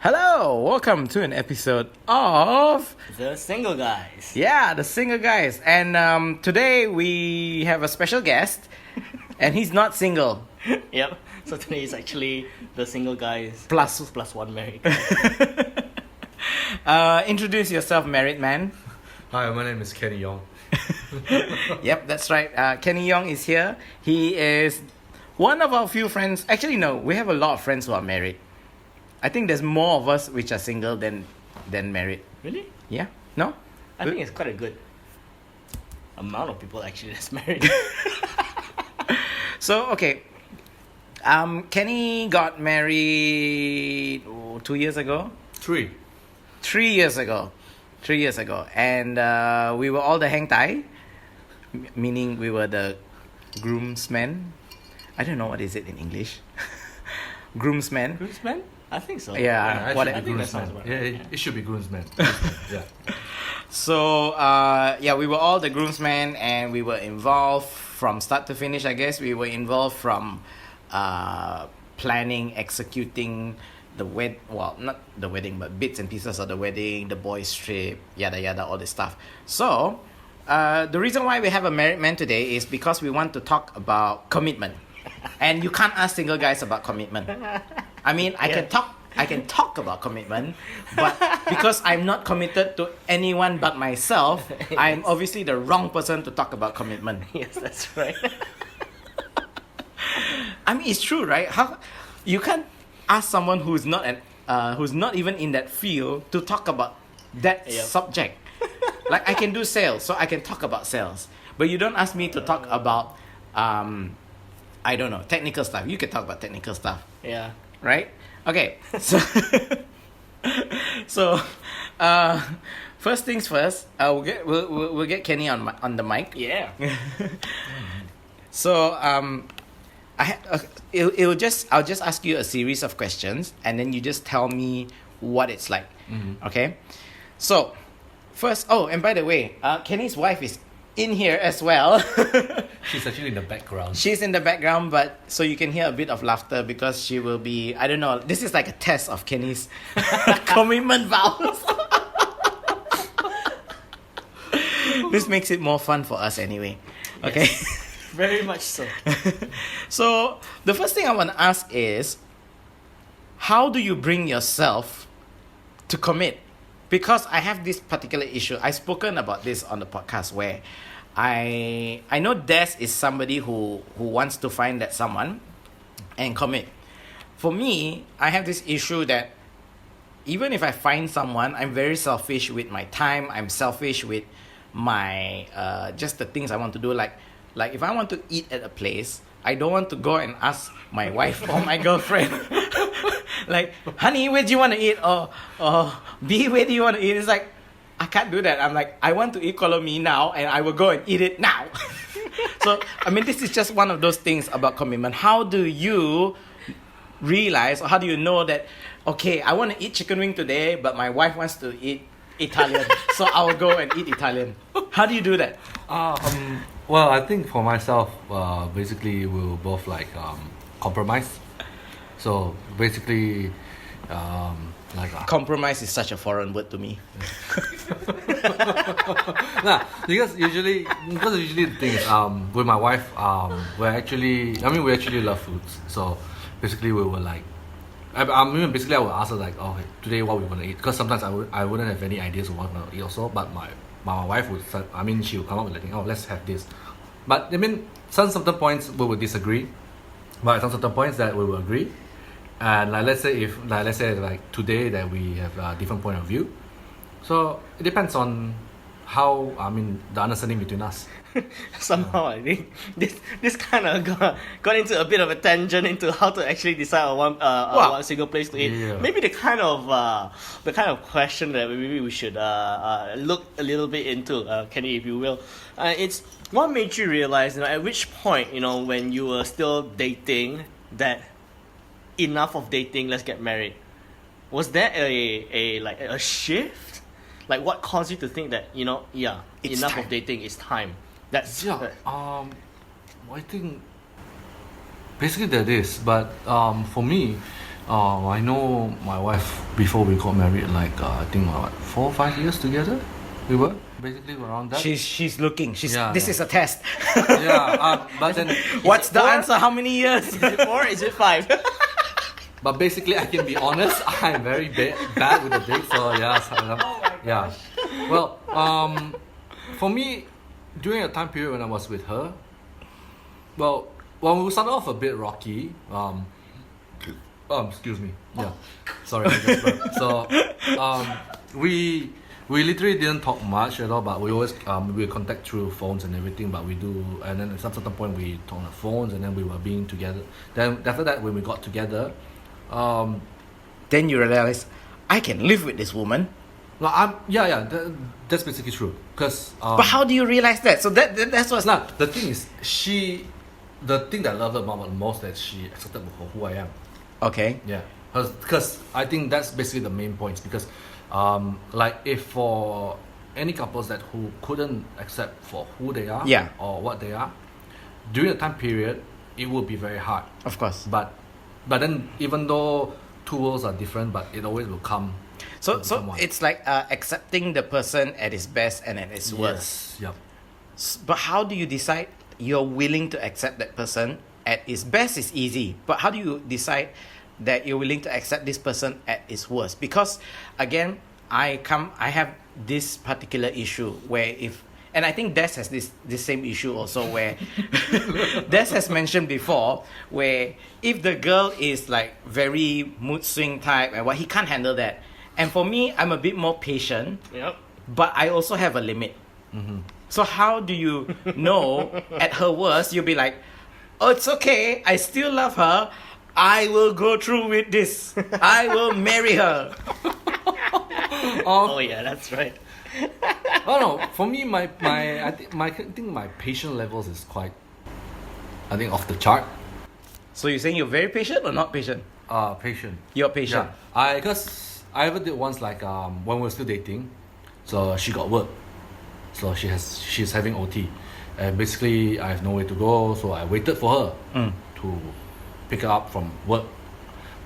Hello, welcome to an episode of The Single Guys. The Single Guys. And today we have a special guest, and he's not single. Yep. So today is actually the Single Guys Plus. plus one married. Introduce yourself, married man. Hi, my name is Kenny Yong. Yep, that's right. Kenny Yong is here. He is one of our few friends. Actually, no, we have a lot of friends who are married. I think there's more of us which are single than married. Really? Yeah? No? I think it's quite a good amount of people actually that's married. So, okay. Kenny got married 2 years ago. 3. 3 years ago. 3 years ago. And we were all the hang tai, meaning we were the groomsmen. I don't know what is it in English. Groomsmen. Groomsmen? I think so. Yeah. What I think that sounds about right. Yeah, it should be groomsmen. Yeah. So, we were all the groomsmen, and we were involved from start to finish, I guess. We were involved from planning, executing not the wedding, but bits and pieces of the wedding, the boys' trip, yada yada, all this stuff. So, the reason why we have a married man today is because we want to talk about commitment. And you can't ask single guys about commitment. I mean, I can talk about commitment, but because I'm not committed to anyone but myself, I'm obviously the wrong person to talk about commitment. Yes, that's right. I mean, it's true, right? How you can't ask someone who's not even in that field to talk about that Yep. subject. Like, I can do sales, so I can talk about sales, but you don't ask me to talk about I don't know, technical stuff. You can talk about technical stuff, Yeah. right? Okay, so so first things first. We'll get Kenny on the mic. Yeah. So I'll just ask you a series of questions, and then you just tell me what it's like. Mm-hmm. Okay. So first, and by the way, Kenny's wife is in here as well. She's actually in the background. She's in the background, but so you can hear a bit of laughter because she will be, I don't know, this is like a test of Kenny's commitment vows. This makes it more fun for us anyway. Okay. Very much so. So the first thing I want to ask is, how do you bring yourself to commit? Because I have this particular issue. I've spoken about this on the podcast where I know Des is somebody who wants to find that someone and commit. For me, I have this issue that even if I find someone, I'm very selfish with my time. I'm selfish with my just the things I want to do. Like if I want to eat at a place, I don't want to go and ask my wife or my girlfriend. Like, honey, where do you want to eat? Or B, where do you want to eat? It's like, I can't do that. I'm like, I want to eat Kolo Mee now, and I will go and eat it now. So, I mean, this is just one of those things about commitment. How do you realize, or how do you know that, okay, I want to eat chicken wing today, but my wife wants to eat Italian, so I will go and eat Italian. How do you do that? Well, I think for myself, basically we'll both compromise. So basically, Compromise is such a foreign word to me. because usually the thing is, with my wife, we actually love foods. So basically we were like, I will ask her like, okay, today what we want to eat? Because sometimes I wouldn't have any ideas of what we want to eat also, but my wife would start, she would come up with like, oh, let's have this. But some certain points we would disagree, but at some certain points that we will agree. And let's say today that we have a different point of view, so it depends on how the understanding between us. Somehow I think this kind of got into a bit of a tangent into how to actually decide on one single place to eat. Yeah. Maybe the kind of question that maybe we should look a little bit into, Kenny, if you will. It's what made you realize, at which point, when you were still dating, that enough of dating, let's get married. Was there a shift? Like, what caused you to think that It's enough time. of dating is time? That's I think basically that is, but for me, I know my wife before we got married. Like I think what 4 or 5 years together. We were basically around that. She's looking. Yeah, This yeah. is a test. But then What's the four? answer? How many years? Is it 4? Is it 5? But basically, I can be honest. I'm very bad with the dates. So yeah, yeah. Well, for me, during a time period when I was with her, well, we started off a bit rocky. Excuse me. Yeah, sorry. I just burped. So, we literally didn't talk much at all, but we always we contact through phones and everything. But we do, and then at some certain point we talk on the phones, and then we were being together. Then after that, when we got together, Then you realize, I can live with this woman. no, that's basically true. Cause But how do you realize that? So that's what's now the thing is the thing that I love about her most that she accepted me for who I am. okay. Yeah, because I think that's basically the main points. Because, like if for any couples that who couldn't accept for who they are, Yeah. or what they are, during the time period, it would be very hard. Of course. But then even though two worlds are different, but it always will come. So to so someone. it's like accepting the person at his best and at his worst. Yes. Yep. But how do you decide you're willing to accept that person at his best is easy. But how do you decide that you're willing to accept this person at his worst? Because again, I have this particular issue where and I think Des has this same issue also where Des has mentioned before where if the girl is like very mood swing type and he can't handle that. And for me, I'm a bit more patient, Yep. but I also have a limit. So how do you know at her worst you'll be like, oh, it's okay, I still love her, I will go through with this, I will marry her. Oh yeah, that's right. Oh no, for me, I think my patient levels is quite, I think, off the chart. So you're saying you're very patient or not patient? Patient. You're patient. Yeah, because I ever did once like when we were still dating, so she got work, so she's having OT, and basically I have nowhere to go, so I waited for her to pick her up from work.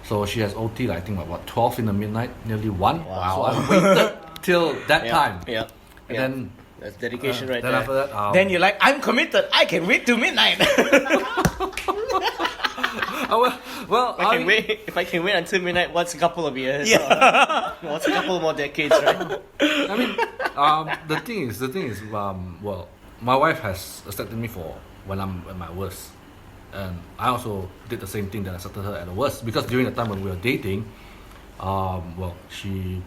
So she has OT like I think about 12 in the midnight, nearly 1. Wow. So I waited till that time. Yeah. And then That's dedication right then there. after that, Then you're like, I'm committed, I can wait till midnight. well, If I can wait until midnight, what's a couple of years? Yeah. What's a couple more decades, right? I mean, the thing is, well, my wife has accepted me for when I'm at my worst, and I also did the same thing that I accepted her at the worst, because during the time when we were dating, well, she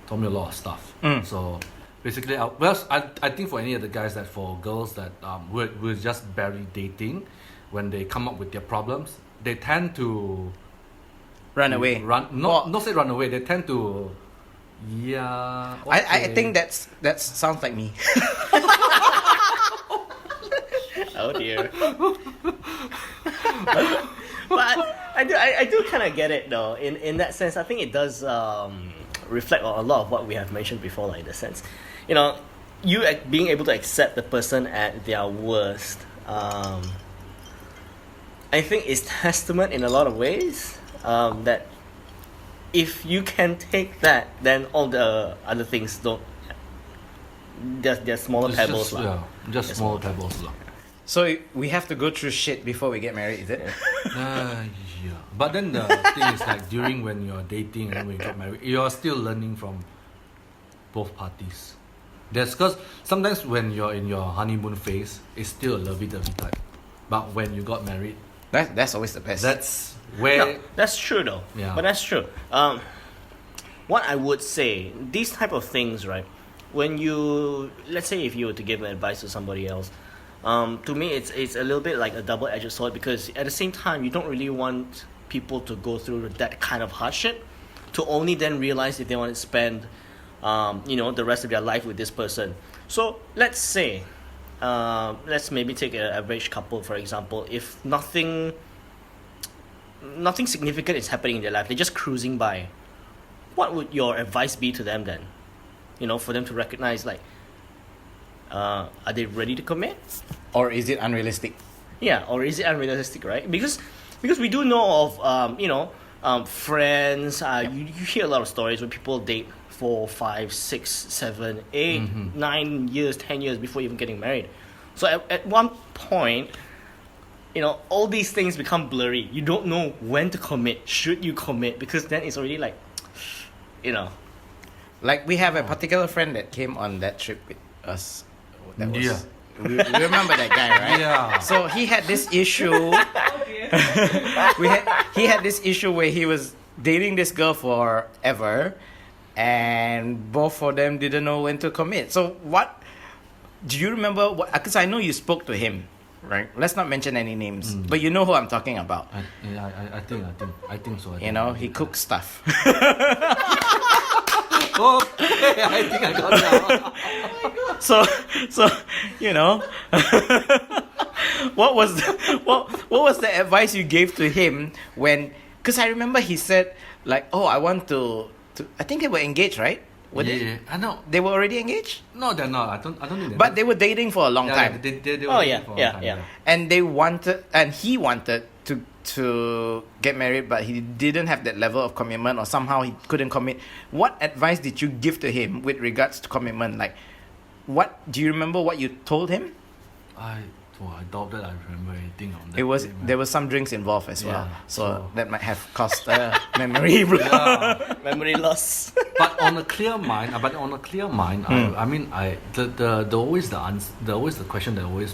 told me a lot of stuff. So basically, I think for any of the guys that for girls that we're just barely dating, when they come up with their problems, they tend to Run away. not say run away. They tend to, yeah. I think that sounds like me. Oh dear. But I do kind of get it though. In that sense, I think it does reflect on a lot of what we have mentioned before. Like in the sense, you know, you being able to accept the person at their worst. I think is testament in a lot of ways that if you can take that, then all the other things don't. They're smaller It's pebbles, just, lah. yeah, just It's small small pebbles, lah. So we have to go through shit before we get married, is it? Yeah. But then the thing is like during when you're dating and when you get married, you're still learning from both parties. Because sometimes when you're in your honeymoon phase, it's still a lovey-dovey type. But when you got married, That's always the best. that's where No, that's true though. Yeah. But that's true. What I would say, these type of things, right? When you, let's say, if you were to give advice to somebody else, to me, it's a little bit like a double-edged sword, because at the same time, you don't really want people to go through that kind of hardship, to only then realize if they want to spend, the rest of their life with this person. So let's say, let's maybe take an average couple, for example. If nothing significant is happening in their life, they're just cruising by, what would your advice be to them then? For them to recognize, like, are they ready to commit? Or is it unrealistic? Yeah, or is it unrealistic, right? Because we do know of, friends. You hear a lot of stories where people date 4, 5, 6, 7, 8, 9 years, 10 years before even getting married. So at one point, all these things become blurry. You don't know when to commit. Should you commit? Because then it's already like, Like we have a particular friend that came on that trip with us. That was, Yeah. we remember that guy, right? Yeah. So he had this issue. He had this issue where he was dating this girl forever, and both of them didn't know when to commit. So what? Do you remember what? Because I know you spoke to him, right? Let's not mention any names, but you know who I'm talking about. I think so. He cooks stuff. Okay, I think I got that. So what was the advice you gave to him when? Because I remember he said like, "Oh, I want to." I think they were engaged, right? Were they? Yeah, I know. They were already engaged, No, they're not. I don't think they're. but they were dating for a long time, They were Oh, dating yeah, for a long yeah, time, yeah. and he wanted to get married, but he didn't have that level of commitment, or somehow he couldn't commit. What advice did you give to him with regards to commitment? Like, what do you remember? What you told him? I doubt that I remember anything on that. There was some drinks involved as well, Yeah, so so- that might have caused memory. Yeah. memory loss. But on a clear mind, I mean, the always the question that always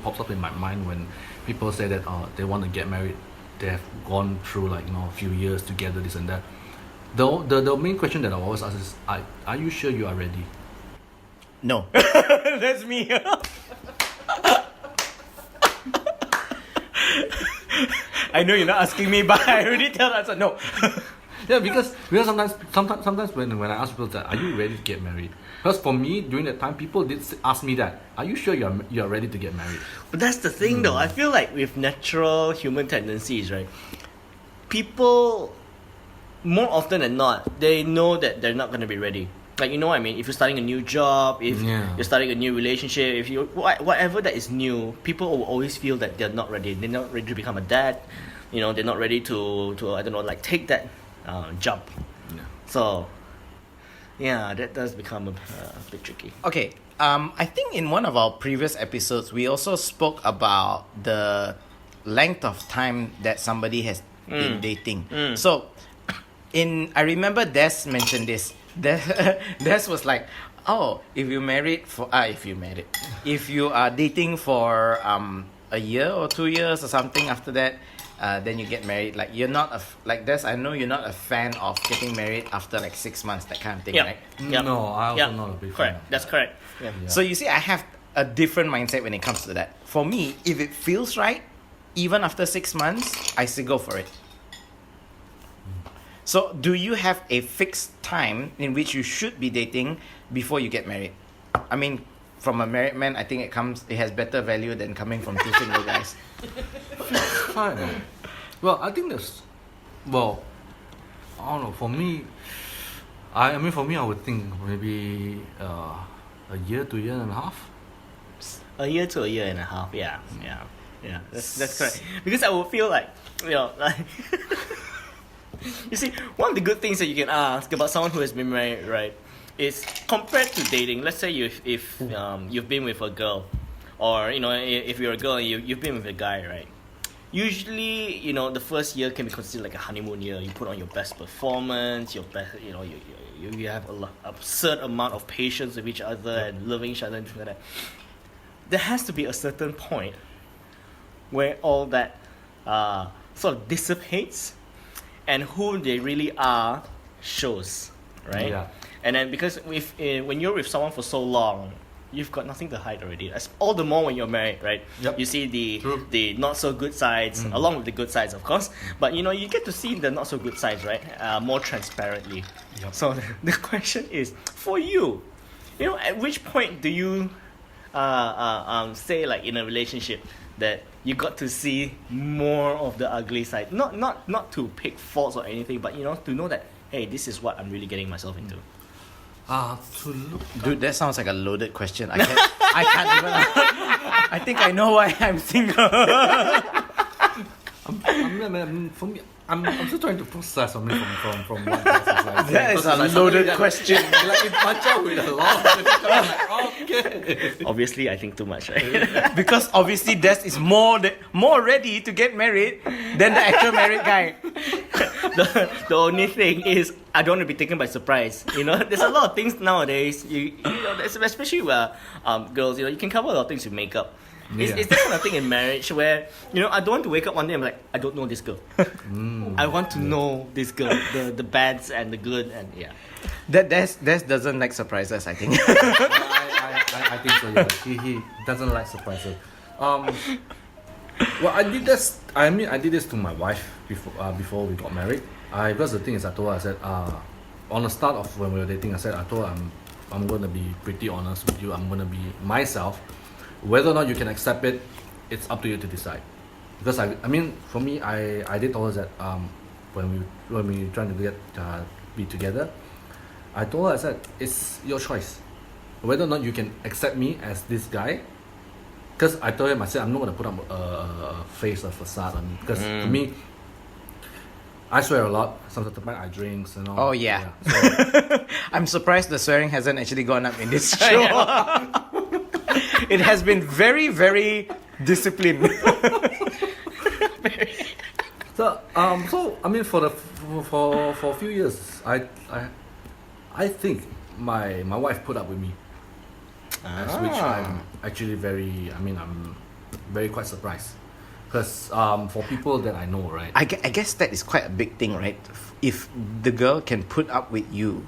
pops up in my mind when people say that they want to get married, they have gone through like a few years together, this and that. The main question that I always ask is, are you sure you are ready? No, that's me. I know you're not asking me, but I already tell the answer. No. Yeah, because sometimes when I ask people that, are you ready to get married? Because for me, during that time, people did ask me that, are you sure you're ready to get married? But that's the thing, though. I feel like with natural human tendencies, right? People, more often than not, they know that they're not gonna be ready. Like, you know what I mean? If you're starting a new job, if Yeah. you're starting a new relationship, if you whatever that is new, people will always feel that they're not ready. They're not ready to become a dad. They're not ready to I don't know, like take that jump. Yeah. So, yeah, that does become a bit tricky. Okay. I think in one of our previous episodes, we also spoke about the length of time that somebody has been dating. So, I remember Des mentioned this. Des was like, "Oh, if you are dating for a year or 2 years or something after that, then you get married. Like you're not like Des. I know you're not a fan of getting married after like 6 months, that kind of thing, Yeah. right? Yep. No, I also Yep. not a big fan. Correct. That's correct. Yeah. So you see, I have a different mindset when it comes to that. For me, if it feels right, even after 6 months, I still go for it. So, do you have a fixed time in which you should be dating before you get married? I mean, from a married man, I think it has better value than coming from two single guys. Fine. Well, I think I don't know. For me, I would think maybe a year to year and a half. A year to a year and a half. Yeah. That's correct. Because I would feel like like you see, one of the good things that you can ask about someone who has been married, right, is compared to dating. Let's say if you've been with a girl, or if you're a girl and you've been with a guy, right? Usually, the first year can be considered like a honeymoon year. You put on your best performance, your best, you have a absurd amount of patience with each other and loving each other and things like that. There has to be a certain point where all that sort of dissipates, and who they really are shows, right? Yeah. And then because when you're with someone for so long, you've got nothing to hide already. That's all the more when you're married, right? Yep. You see True. the not so good sides along with the good sides, of course. But you get to see the not so good sides, right? More transparently. Yep. So the question is, for you, at which point do you say, like, in a relationship that you got to see more of the ugly side? Not to pick faults or anything, but to know that, hey, this is what I'm really getting myself into. To look. Dude, that sounds like a loaded question. I can't even. I think I know why I'm single. For me, I'm still trying to process something from what this is like. That is Because a it's like loaded something question. Like it punch out with a lot of different- I'm like, okay. Obviously, I think too much, right? Because obviously Des is more ready to get married than the actual married guy. The only thing is, I don't want to be taken by surprise. You know, there's a lot of things nowadays. You know, especially with girls. You know, you can cover a lot of things with makeup. Yeah. It's that kind of thing in marriage where, you know, I don't want to wake up one day and be like, I don't know this girl. I want to know this girl, the bads and the good, and yeah. That Des doesn't like surprises, I think. I think so. Yeah. He doesn't like surprises. Well, I did this. I mean, I did this to my wife before we got married. Because the thing is, I told her, I said, on the start of when we were dating, I told her, I'm going to be pretty honest with you. I'm going to be myself. Whether or not you can accept it, it's up to you to decide. Because I mean, for me, I did tell her that when we trying to be together, I told her, I said, it's your choice. Whether or not you can accept me as this guy. Because I told him, I said, I'm not going to put up a face or facade on me. Because to me, I swear a lot. Sometimes I drink and all. Oh, yeah. So, I'm surprised the swearing hasn't actually gone up in this show. It has been very, very disciplined. so I mean, for a few years, I think my wife put up with me. Which I'm actually I'm very quite surprised. Because for people that I know, right? I guess that is quite a big thing, right? If the girl can put up with you.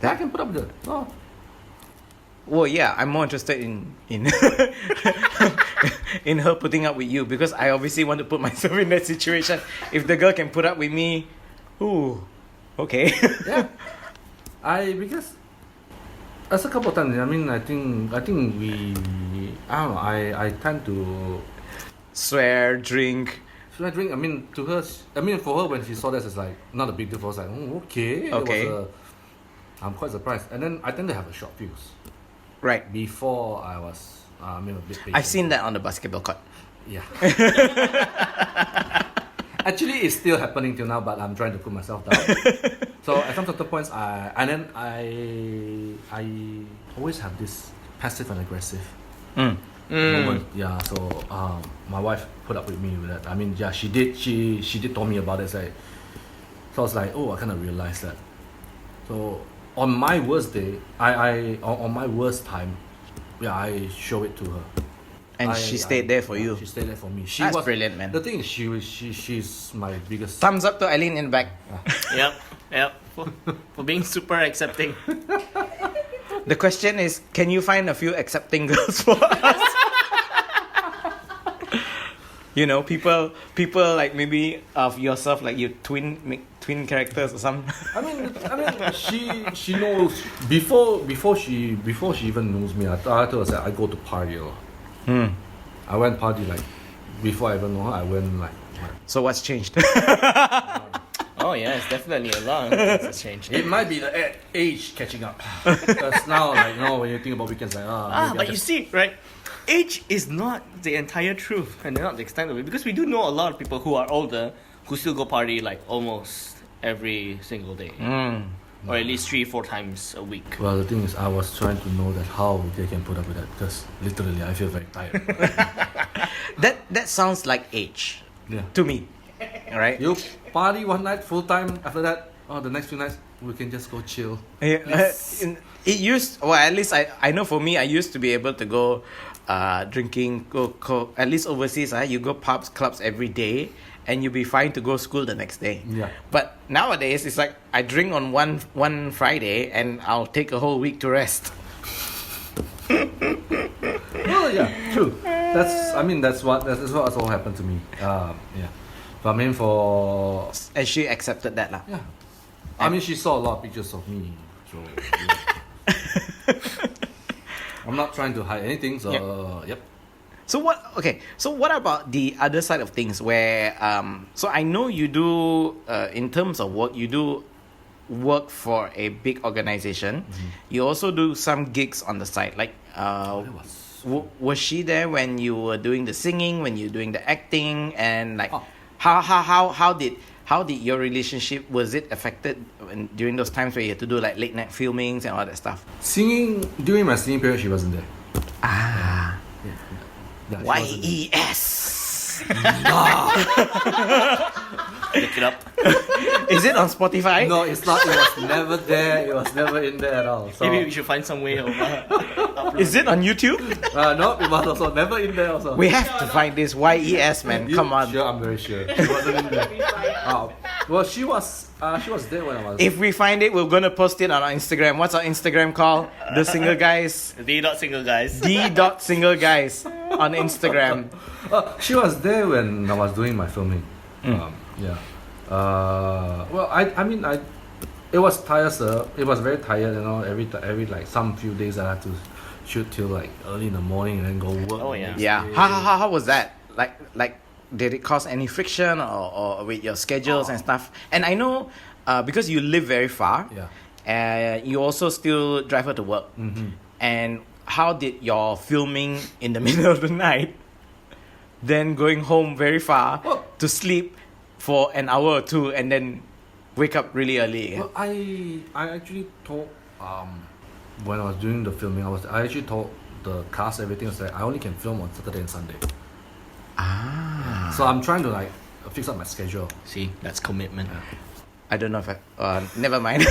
I can put up with it. Oh. Well, yeah, I'm more interested in in her putting up with you, because I obviously want to put myself in that situation. If the girl can put up with me, ooh, okay. Yeah. Because as a couple of times, I mean, I think we, I don't know, I tend to Swear, drink. so I drink. I mean, to her, for her, when she saw this, it's like not a big deal. I was like, okay. Okay. I'm quite surprised. And then I tend to have a short fuse. Right. Before I was, a bit patient. I've seen that on the basketball court. Yeah. Actually, it's still happening till now, but I'm trying to put myself down. So at some certain points, I always have this passive and aggressive moment. Yeah. So my wife put up with me with that. I mean, yeah, she did. She did tell me about it. Like, so I was like, oh, I kind of realized that. So on my worst day, on my worst time, yeah, I show it to her. And she stayed there for you. She stayed there for me. That's brilliant, man. The thing is, she's my biggest. Thumbs up to Eileen in the back. Yep. For being super accepting. The question is, can you find a few accepting girls for us? You know, people like maybe of yourself, like you twin characters or something. I mean, she knows before she even knows me. I told her that I go to party. I went party like before I even know her. I went like So what's changed? Oh yeah, it's definitely a lot of things has changed. it might be the age catching up. Because now, like, when you think about weekends, like maybe But you see, right? Age is not the entire truth, and not the extent of it, because we do know a lot of people who are older who still go party like almost every single day, or at least 3-4 times a week. Well, the thing is, I was trying to know that how they can put up with that, because literally I feel very tired. That sounds like age Yeah. to me, right? You party one night full time. After that, the next few nights we can just go chill. It used, well, at least I know for me, I used to be able to go drinking, go at least overseas. You go pubs, clubs every day, and you'll be fine to go school the next day. Yeah. But nowadays, it's like I drink on one Friday, and I'll take a whole week to rest. Oh yeah, true. That's what all happened to me. Yeah. But I mean, And she accepted that lah. yeah. I mean, she saw a lot of pictures of me, so yeah. I'm not trying to hide anything. So yep. So what about the other side of things where so I know you do in terms of work, you do work for a big organization. You also do some gigs on the side, like was she there when you were doing the singing, when you were doing the acting, and like how how did your relationship, was it affected during those times where you had to do like late night filmings and all that stuff? Singing, during my singing period, she wasn't there. Ah, Yeah, she wasn't there. YES. Look it up. Is it on Spotify? No, it's not. It was never there. It was never in there at all. So, Maybe we should find some way of uploading. Is it on YouTube? no, it was also never in there. Also, We have to find this YES, man. You Come on. Sure, I'm very sure. She wasn't in there. Well, she was there when I was. If we find it, we're gonna post it on our Instagram. What's our Instagram called? The Single Guys. The.single guys. The.single guys on Instagram. She was there when I was doing my filming. Yeah. Well, I mean, it was tiresome. It was very tired, you know. Every like some few days I had to shoot till like early in the morning and then go work. Oh, the yeah. next Yeah. day. How was that? Like did it cause any friction or with your schedules and stuff? And I know because you live very far. Yeah. You also still drive her to work. Mm-hmm. And how did your filming in the middle of the night, then going home very far Well- to sleep for an hour or two, and then wake up really early? Well, I actually told when I was doing the filming, I actually told the cast everything was that I only can film on Saturday and Sunday. Ah. So I'm trying to like fix up my schedule. See, that's commitment. I don't know if never mind.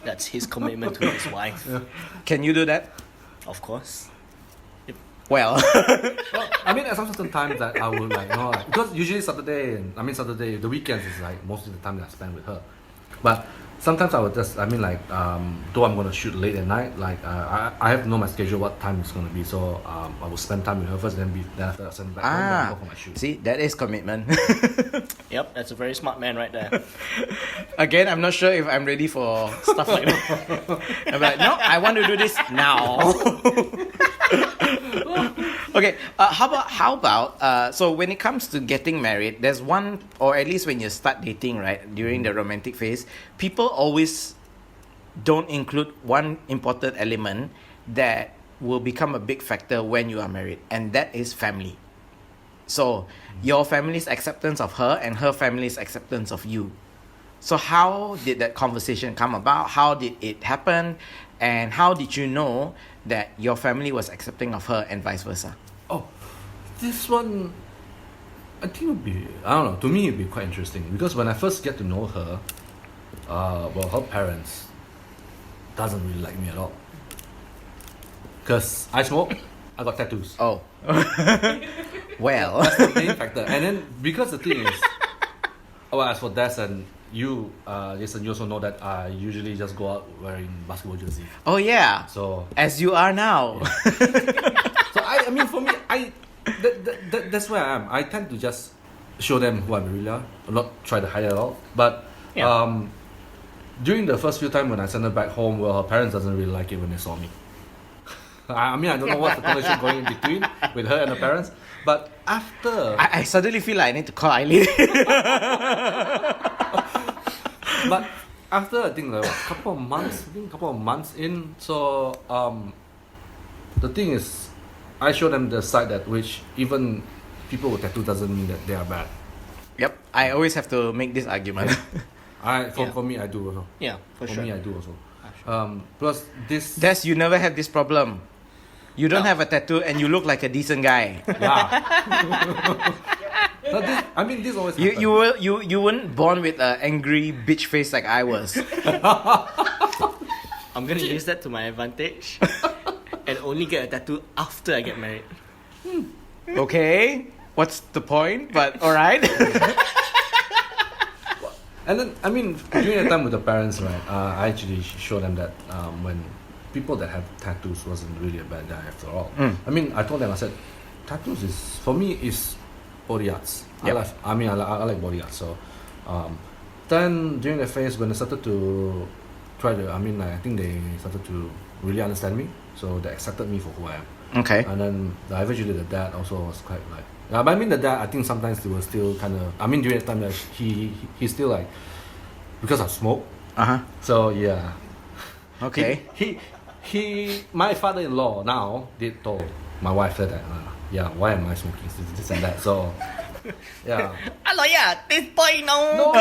That's his commitment to his wife. Can you do that? Of course. Well, Well, I mean, at some certain times that I would like, you know, like, because usually Saturday, the weekends is like most of the time that I spend with her. But sometimes I would just, I mean, like, though I'm gonna shoot late at night, like, I have to know my schedule, what time it's gonna be. So I will spend time with her first, then after I send back home, then I go for my shoot. see, that is commitment. Yep, that's a very smart man right there. Again, I'm not sure if I'm ready for stuff like that. I'm like, no, I want to do this now. Okay, how about so when it comes to getting married, there's one, or at least when you start dating, right, during the romantic phase, people always don't include one important element that will become a big factor when you are married, and that is family. So your family's acceptance of her and her family's acceptance of you. So how did that conversation come about? How did it happen? And how did you know that your family was accepting of her and vice versa? Oh, this one, I think would be, I don't know, to me it'd be quite interesting because when I first get to know her, well, her parents doesn't really like me at all. Because I smoke, I got tattoos. Oh. Well. That's the main factor. And then because the thing is, well, as for Des and you, Jason, you also know that I usually just go out wearing basketball jersey. Oh yeah. So As you are now. So I mean, for me, that's where I am. I tend to just show them who I really are, not try to hide it at all. But Yeah. during the first few times when I sent her back home, well, her parents doesn't really like it when they saw me. I mean, I don't know what's the conversation going in between with her and her parents. But after, I suddenly feel like I need to call Eileen. but after I think like a couple of months in, so the thing is, I show them the side that which even people with tattoo doesn't mean that they are bad. Yep, I always have to make this argument. For me, I do also. Yeah, for For sure. me, I do also. Plus this. Des, you never had this problem. You don't have a tattoo and you look like a decent guy. Yeah. No, this always happens. You weren't born with an angry bitch face like I was. I'm gonna use that to my advantage and only get a tattoo after I get married. Okay, what's the point? But all right. And then, I mean, during the time with the parents, right, I actually show them that when people that have tattoos wasn't really a bad guy after all. I mean, I told them, I said, tattoos is, for me, is body arts. Yep. I like body art. So, then during the phase when they started to try to, I mean, like, I think they started to really understand me. So they accepted me for who I am. Okay. And then eventually the dad also was quite like, but I mean the dad, I think sometimes they were still kind of, I mean during that time that he's still like, because I smoke. Uh-huh. So yeah. Okay. He my father-in-law now did told my wife that, yeah, why am I smoking this and that? So Yeah. Hello, yeah, this boy No, no.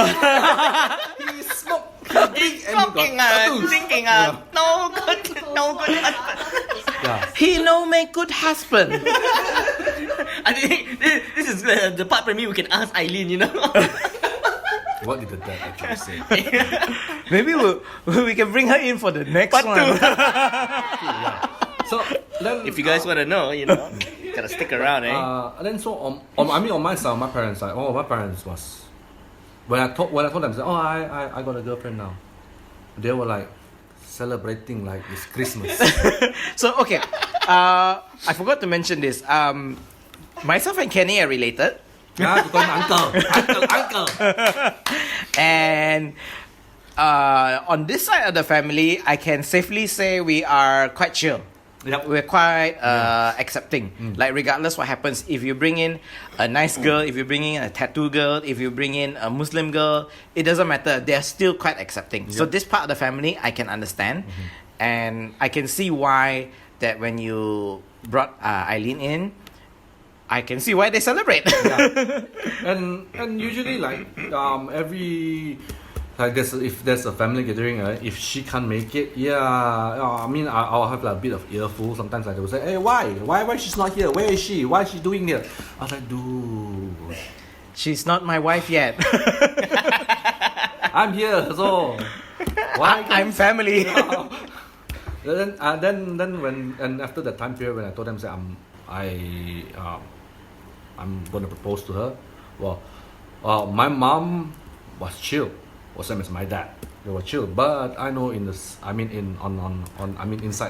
he smoked. He drink and he Smoking, got tattoos. drinking, no good husband. Yeah. He no make good husband. I think this is the part for me we can ask Eileen, you know. What did the dad actually say? Maybe we can bring her in for the next Part one. two. Yeah. So then, If you guys want to know, you know, gotta stick around, eh? then so on my side, on my parents' side, my parents was when I told them, say, I got a girlfriend now. They were like celebrating like it's Christmas. So okay, I forgot to mention this. Myself and Kenny are related, Yeah, to call me uncle. and on this side of the family, I can safely say we are quite chill. Yep. We're quite accepting. Like regardless what happens, if you bring in a nice girl, if you bring in a tattoo girl, if you bring in a Muslim girl, it doesn't matter. They're still quite accepting. So Yep. this part of the family, I can understand, and I can see why that when you brought Eileen in, I can see why they celebrate. Yeah. And usually like every like if there's a family gathering, if she can't make it, I mean I'll have like a bit of earful. Sometimes like they will say, hey, why she's not here? Where is she? Why is she doing here? I was like, dude, She's not my wife yet. I'm here, so why? I'm family. Then when and after that time period when I told them say I'm gonna propose to her, my mom was chill, was same as my dad. They were chill, but I know inside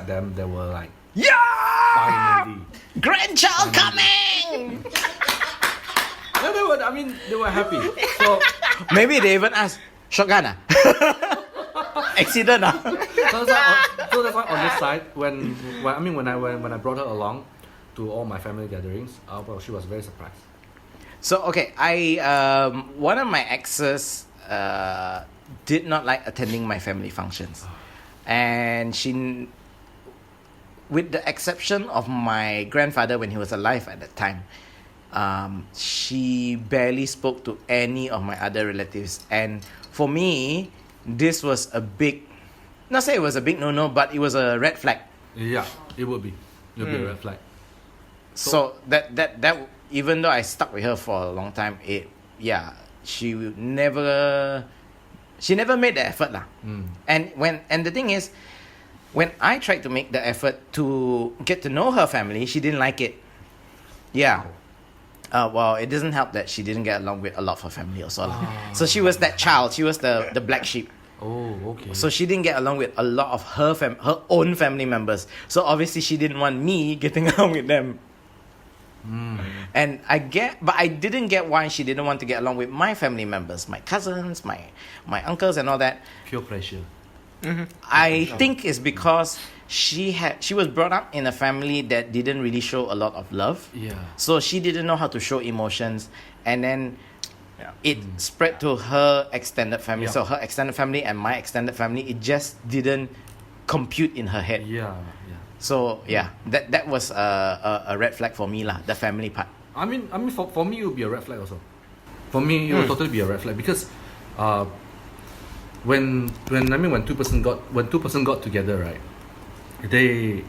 them they were like Yeah! finally. Grandchild coming! No, they were happy. So Maybe they even ask, shotgun ah? Accident ah? so that's why on this side when I brought her along to all my family gatherings, she was very surprised. So okay, one of my exes did not like attending my family functions, and she, with the exception of my grandfather when he was alive at that time, she barely spoke to any of my other relatives, and for me, this was a big, not say it was a big no, but it was a red flag. Yeah, it would be. It would be a red flag. So that even though I stuck with her for a long time, she never made the effort lah. And the thing is, when I tried to make the effort to get to know her family, she didn't like it. Yeah. Well, it doesn't help that she didn't get along with a lot of her family also lah. So she was that child. She was the black sheep. Oh, okay. So she didn't get along with a lot of her own family members. So obviously she didn't want me getting along with them. And I didn't get why she didn't want to get along with my family members, my cousins, my uncles and all that. Pure pressure. I think it's because she was brought up in a family that didn't really show a lot of love. Yeah. So she didn't know how to show emotions, and then it spread to her extended family. Yeah. So her extended family and my extended family, it just didn't compute in her head. Yeah. So that was a red flag for me lah, the family part. I mean, for me, it would be a red flag also. For me, it would totally be a red flag because, when two person got together, right? They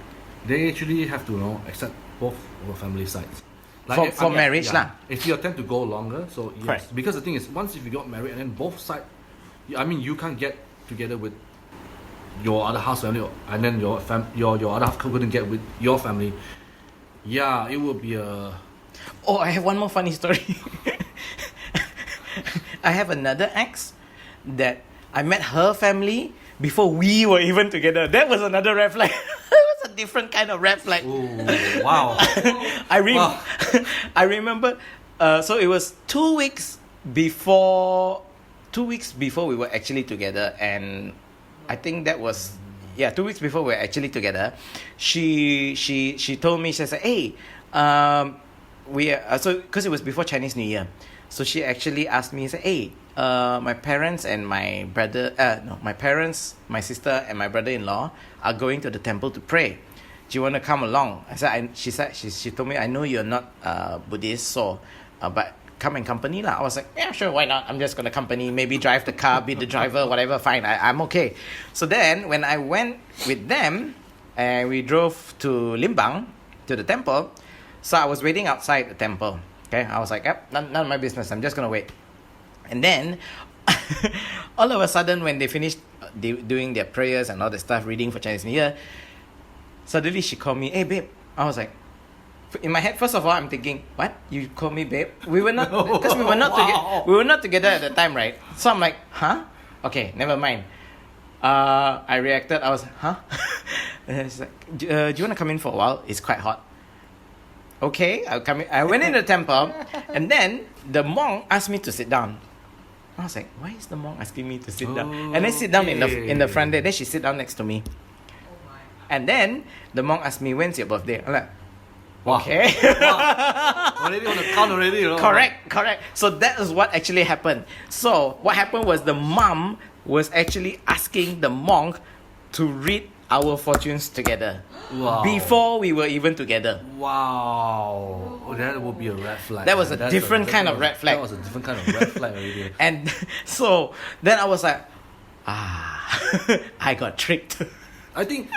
actually have to accept both our family sides. For marriage lah. If you tend to go longer, so yes, Correct. because the thing is, once if you got married and then both sides, you can't get together with your other house family, and then your other half couldn't get with your family. Yeah, it would be a. Oh, I have one more funny story. I have another ex that I met her family before we were even together. That was another red flag. It was a different kind of red flag. Oh, wow. Wow. I remember. So it was 2 weeks before. 2 weeks before we were actually together, and I think that was 2 weeks before we were actually together. She told me, she said, "Hey, so because it was before Chinese New Year, so she actually asked me, said, "Hey, my parents and my brother, my parents, my sister and my brother-in-law are going to the temple to pray. Do you want to come along?" She told me, "I know you're not Buddhist, so but come and company lah. I was like, yeah, sure, why not? I'm just gonna company, maybe drive the car, be the driver, whatever, fine, I'm okay. So then when I went with them and we drove to Limbang, to the temple, so I was waiting outside the temple. Okay, I was like, yep, none of my business, I'm just gonna wait. And then all of a sudden when they finished doing their prayers and all the stuff, reading for Chinese New Year, suddenly she called me, hey babe. I was like, in my head, first of all, I'm thinking, what? You call me babe? We were not, because we were not Wow. we were not together at the time, right? So I'm like, huh? Okay, never mind. I reacted. I was, huh? And she's like, do you want to come in for a while? It's quite hot. Okay, I'll come in. I went in the temple, and then the monk asked me to sit down. I was like, why is the monk asking me to sit down? And then sit down in the front there. Then she sit down next to me. And then the monk asked me, when's your birthday? I'm like, Wow. okay. Wow. Already on the count already, you know. Correct. So that is what actually happened. So what happened was the mom was actually asking the monk to read our fortunes together. Wow. Before we were even together. Wow. Oh, that would be a red flag. That was a different kind of red flag. That was a different kind of red flag already. And so then I was like, I got tricked. I mean,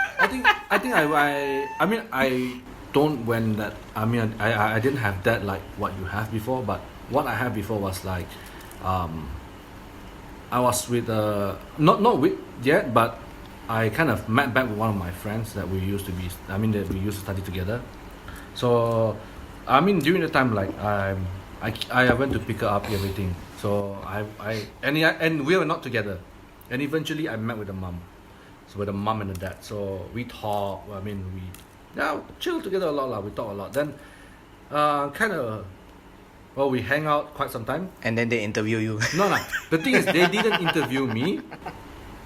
I don't when that. I mean, I didn't have that like what you have before, but what I had before was like, I was with not with yet, but I kind of met back with one of my friends that we used to study together. So, I mean, during the time like I went to pick her up everything. So and we were not together, and eventually I met with the mom. So with the mom and the dad. So we talk. I mean, we chill together a lot. We talk a lot. Then, we hang out quite some time. And then they interview you. No. The thing is, they didn't interview me,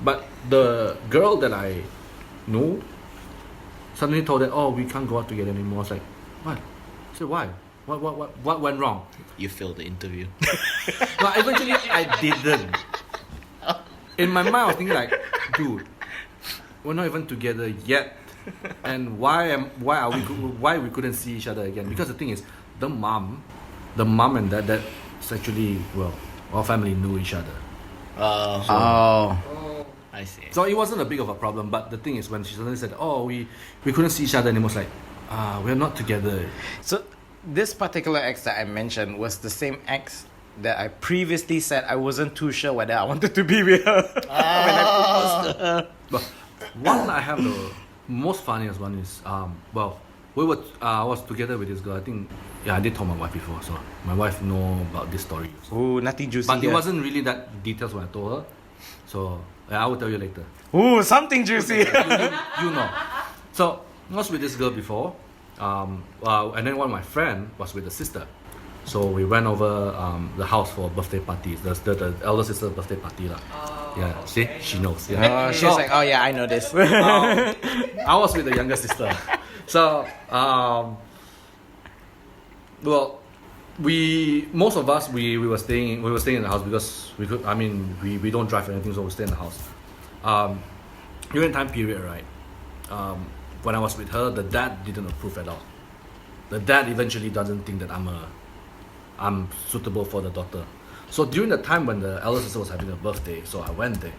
but the girl that I knew suddenly told them, "Oh, we can't go out together anymore." I was like, "What?" I said, "Why? What went wrong?" You failed the interview. But eventually, I didn't. In my mind, I was thinking like, dude, we're not even together yet, and why we couldn't see each other again? Because the thing is, the mom and dad, that's actually, well, our family knew each other. I see. So it wasn't a big of a problem. But the thing is, when she suddenly said, "Oh, we couldn't see each other," and it was like, we're not together. So this particular ex that I mentioned was the same ex that I previously said I wasn't too sure whether I wanted to be with her when I proposed to her. But one I have the most funniest one is I was together with this girl. I think I did tell my wife before, so my wife know about this story. Ooh, nothing juicy. But it here. wasn't really that details when I told her. So I will tell you later. Ooh, something juicy. you know. So I was with this girl before, and then one of my friend was with the sister. So we went over the house for a birthday party. The elder sister's birthday party lah. Yeah, see, she knows. Yeah. She's like, oh yeah, I know this. I was with the younger sister. So most of us we were staying in the house because we don't drive or anything, so we stay in the house. During time period, right? When I was with her, the dad didn't approve at all. The dad eventually doesn't think that I'm suitable for the daughter. So during the time when the elder sister was having a birthday, so I went there.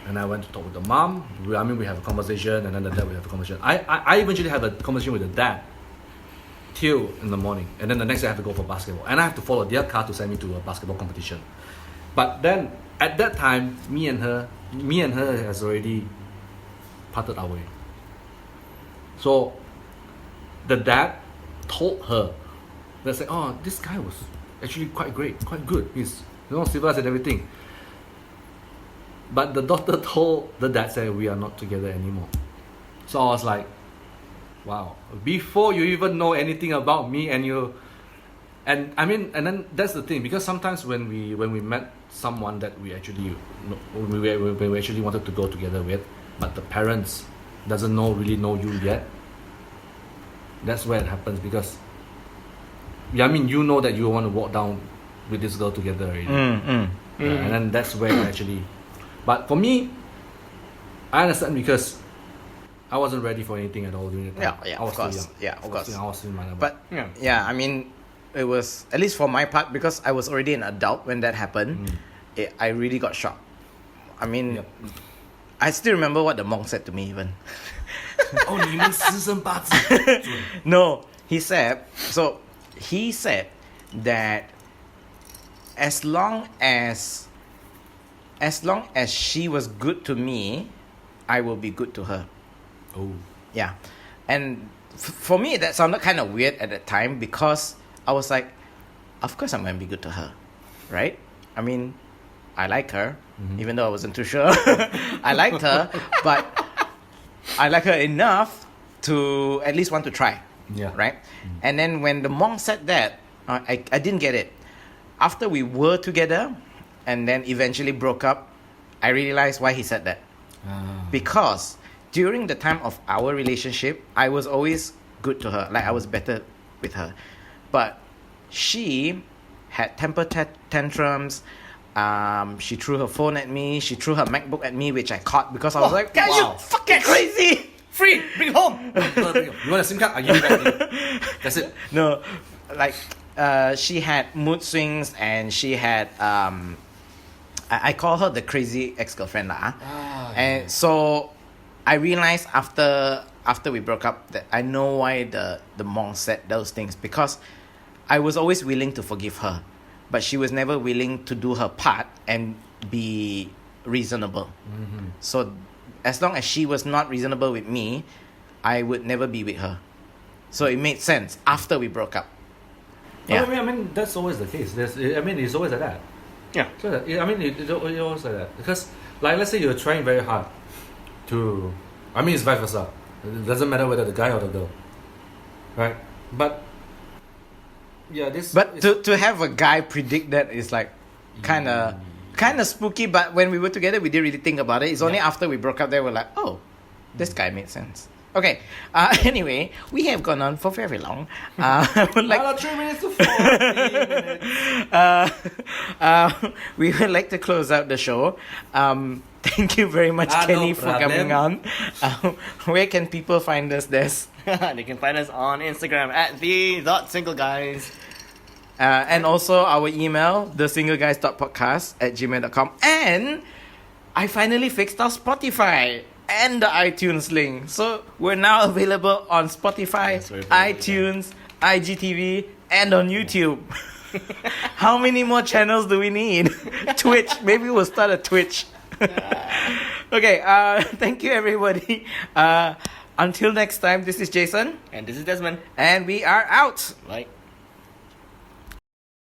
And I went to talk with the mom. We have a conversation, and then the dad we have a conversation. I eventually have a conversation with the dad till in the morning, and then the next day I have to go for basketball, and I have to follow their car to send me to a basketball competition. But then at that time, me and her has already parted our way. So the dad told her that said, "Oh, this guy was actually quite great, quite good. He's civilized and everything." But the daughter told the dad, said, "We are not together anymore." So I was like, wow. Before you even know anything about me and then that's the thing, because sometimes when we met someone that we actually wanted to go together with, but the parents doesn't really know you yet, that's where it happens, because you know that you want to walk down with this girl together already. And then that's where it actually. But for me, I understand, because I wasn't ready for anything at all during the time. Yeah, I was of course. still young. Yeah, of course. I was still minor. But yeah, it was, at least for my part, because I was already an adult when that happened. I really got shocked. I mean, Yep. I still remember what the monk said to me even. 哦，你们十生八字。 No, he said that as long as she was good to me, I will be good to her. Oh. Yeah. And for me, that sounded kind of weird at that time because I was like, of course I'm going to be good to her, right? I mean, I like her, even though I wasn't too sure. I liked her, but I like her enough to at least want to try, Yeah. right? And then when the monk said that, I didn't get it. After we were together and then eventually broke up, I realized why he said that. Because during the time of our relationship, I was always good to her. Like, I was better with her. But she had temper tantrums. She threw her phone at me. She threw her MacBook at me, which I caught because I was like, "Are you wow. fucking crazy?" Free, bring it home. You want a SIM card? I give you back. That's it. No, like, she had mood swings and she had, I call her the crazy ex-girlfriend lah. And so I realized after we broke up that I know why the monk said those things, because I was always willing to forgive her, but she was never willing to do her part and be reasonable. So as long as she was not reasonable with me, I would never be with her. So it made sense after we broke up. Yeah. Yeah. I mean, that's always the case. It's always like that. Yeah. So that, I mean, it's always like that. Because, like, let's say you're trying very hard to... I mean, it's vice versa. It doesn't matter whether the guy or the girl. Right? But... Yeah, this... But to have a guy predict that is like kind of spooky. But when we were together, we didn't really think about it. It's only after we broke up that we're like, oh, this guy made sense. Okay. Anyway, we have gone on for very long. I would like 3 minutes to 40 minutes. we would like to close out the show. Thank you very much, Kenny, no for coming on. Where can people find us, Des? They can find us on Instagram at the.singleguys. And also our email, thesingleguys.podcast@gmail.com. And I finally fixed our Spotify and the iTunes link. So we're now available on Spotify, Yes, we're available. iTunes, IGTV, and on YouTube. How many more channels do we need? Twitch. Maybe we'll start a Twitch. Okay, thank you everybody. Until next time, this is Jason. And this is Desmond. And we are out. Like.